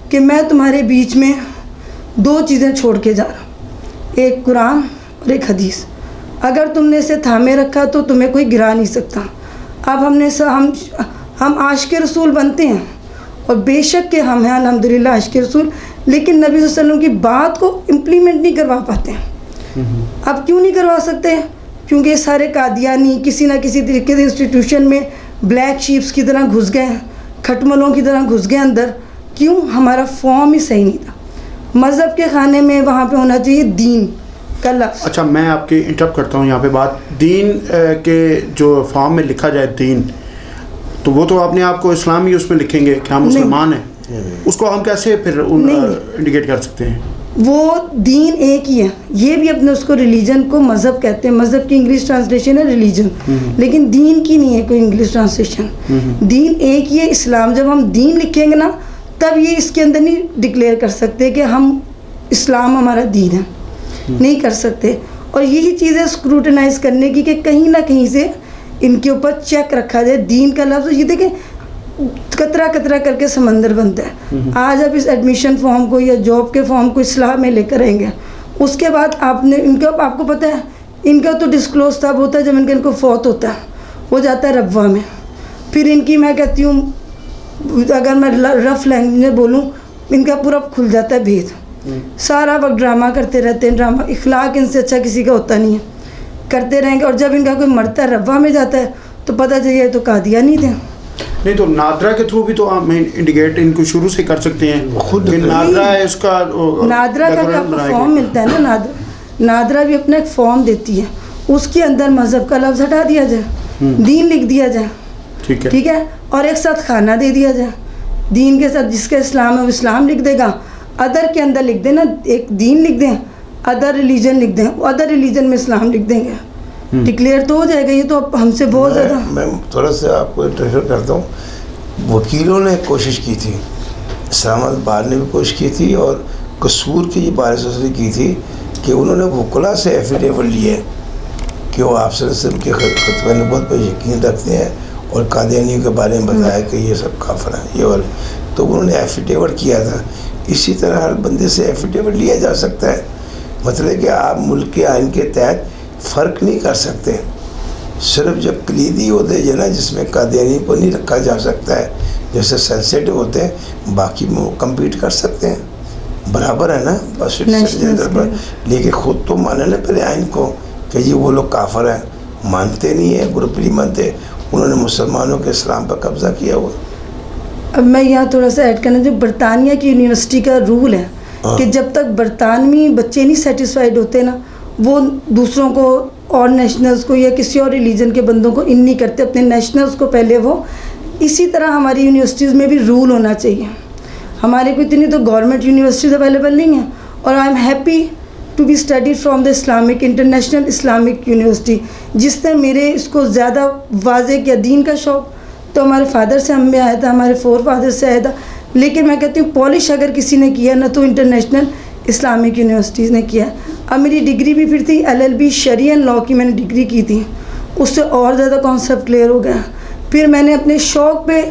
کہ میں تمہارے بیچ میں دو چیزیں چھوڑ کے جا رہا ہوں، ایک قرآن اور ایک حدیث، اگر تم نے اسے تھامے رکھا تو تمہیں کوئی گرا نہیں سکتا۔ اب ہم عاشق رسول بنتے ہیں، اور بے شک کہ ہم ہیں الحمدللہ عاشق رسول، لیکن نبی صلی اللہ علیہ وسلم کی بات کو امپلیمنٹ نہیں کروا پاتے ہیں۔ اب کیوں نہیں کروا سکتے؟ کیونکہ سارے قادیانی کسی نہ کسی طریقے سے انسٹیٹیوشن میں بلیک شیپس کی طرح گھس گئے ہیں، کھٹملوں کی طرح گھس گئے اندر۔ کیوں؟ ہمارا فارم ہی صحیح نہیں تھا۔ مذہب کے خانے میں وہاں پہ ہونا چاہیے دین کا لفظ۔ اچھا، میں آپ کے انٹرپٹ کرتا ہوں یہاں پہ بات، دین کے جو فارم میں لکھا جائے دین، تو وہ تو اپنے آپ کو اسلامی اس میں لکھیں گے کہ ہم مسلمان ہیں، اس کو ہم کیسے پھر انڈیکیٹ کر سکتے ہیں؟ وہ دین ایک ہی ہے، یہ بھی اپنے اس کو ریلیجن کو مذہب کہتے ہیں، مذہب کی انگلش ٹرانسلیشن ہے ریلیجن، لیکن دین کی نہیں ہے کوئی انگلش ٹرانسلیشن، دین ایک ہی ہے اسلام۔ جب ہم دین لکھیں گے نا تب یہ اس کے اندر نہیں ڈکلیئر کر سکتے کہ ہم اسلام ہمارا دین ہے، نہیں کر سکتے۔ اور یہی چیزیں اسکروٹنائز کرنے کی کہ کہیں نہ کہیں سے ان کے اوپر چیک رکھا جائے دین کا لفظ۔ یہ دیکھیں قطرہ قطرہ کر کے سمندر بنتا ہے۔ آج آپ اس ایڈمیشن فارم کو یا جاب کے فارم کو اصلاح میں لے کر آئیں گے، اس کے بعد آپ کو پتہ ہے ان کا تو ڈسکلوز تب ہوتا ہے جب ان کو فوت ہوتا ہے، وہ جاتا ہے ربوہ میں، پھر ان کی میں کہتی ہوں اگر میں رف لینگویج میں بولوں ان کا پورا کھل جاتا ہے بھید، سارا وقت ڈرامہ کرتے رہتے ہیں، ڈرامہ، اخلاق ان سے اچھا کسی کا ہوتا نہیں ہے، کرتے رہیں گے، اور جب ان کا کوئی مرتا ہے ربوہ میں جاتا ہے تو پتہ چلیے تو قادیانی تھے۔ نہیں تو نادرا کے تھرو بھی تو ہم انڈیکیٹ ان کو شروع سے کر سکتے ہیں، خود نادرا ہے اس کا، نادرا کا بھی آپ کو فارم ملتا ہے نا، نادرا بھی اپنا ایک فارم دیتی ہے، اس کے اندر مذہب کا لفظ ہٹا دیا جائے، دین لکھ دیا جائے، ٹھیک ہے، اور ایک ساتھ خانہ دے دیا جائے، دین کے ساتھ جس کا اسلام ہے وہ اسلام لکھ دے گا، ادر کے اندر لکھ دیں نا، ایک دین لکھ دیں، ادر ریلیجن لکھ دیں، ادر ریلیجن میں اسلام لکھ دیں گے، ڈکلیئر تو ہو جائے گا۔ یہ تو اب ہم سے بہت زیادہ، میں تھوڑا سا آپ کو انٹرفیئر کرتا ہوں۔ وکیلوں نے کوشش کی تھی، اسلام آباد بار نے بھی کوشش کی تھی، اور قصور کی یہ بار ایسوسی کی تھی کہ انہوں نے وکلا سے ایفیڈیوٹ لیے کہ وہ آپ صلی اللہ علیہ وسلم کے خطبہ نبوت پر یقین رکھتے ہیں، اور قادیانیوں کے بارے میں بتایا کہ یہ سب کافر ہیں یہ والے، تو انہوں نے ایفیڈیوٹ کیا تھا۔ اسی طرح ہر بندے سے ایفیڈیوٹ لیا جا سکتا ہے، مطلب کہ آپ ملک کے آئین کے تحت فرق نہیں کر سکتے، صرف جب کلیدی عہدے جو نا جس میں قادیانی کو نہیں رکھا جا سکتا ہے، جیسے سینسیٹیو ہوتے ہیں، باقی میں وہ کمپیٹ کر سکتے ہیں، برابر ہے نا، بس لیکن خود تو مانے نا پہلے آئین کو کہ جی وہ لوگ کافر ہیں، مانتے نہیں ہیں، گروپ نہیں مانتے، انہوں نے مسلمانوں کے اسلام پر قبضہ کیا ہوا۔ اب میں یہاں تھوڑا سا ایڈ کرنا، جو برطانیہ کی یونیورسٹی کا رول ہے کہ جب تک برطانوی بچے نہیں سیٹسفائیڈ ہوتے نا، وہ دوسروں کو اور نیشنلز کو یا کسی اور ریلیجن کے بندوں کو ان نہیں کرتے، اپنے نیشنلز کو پہلے وہ۔ اسی طرح ہماری یونیورسٹیز میں بھی رول ہونا چاہیے۔ ہمارے کو اتنی تو گورنمنٹ یونیورسٹیز اویلیبل نہیں ہیں، اور I am happy to be study from the Islamic international Islamic university, جس نے میرے اس کو زیادہ واضح کیا۔ دین کا شوق تو ہمارے فادر سے ہم میں آیا تھا، ہمارے فور فادر سے آیا تھا، لیکن میں کہتی ہوں پالش اگر کسی نے کیا نہ تو انٹرنیشنل اسلامک یونیورسٹیز نے کیا۔ اب میری ڈگری بھی پھر تھی LLB شریعہ اینڈ لاء کی، میں نے ڈگری کی تھی، اس سے اور زیادہ کانسیپٹ کلیئر ہو گیا. پھر میں نے اپنے شوق پہ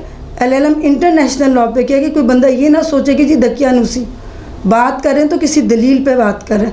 LLM انٹرنیشنل لاء پہ کیا کہ کوئی بندہ یہ نہ سوچے کہ جی دکیانوسی بات کریں تو کسی دلیل پہ بات کریں.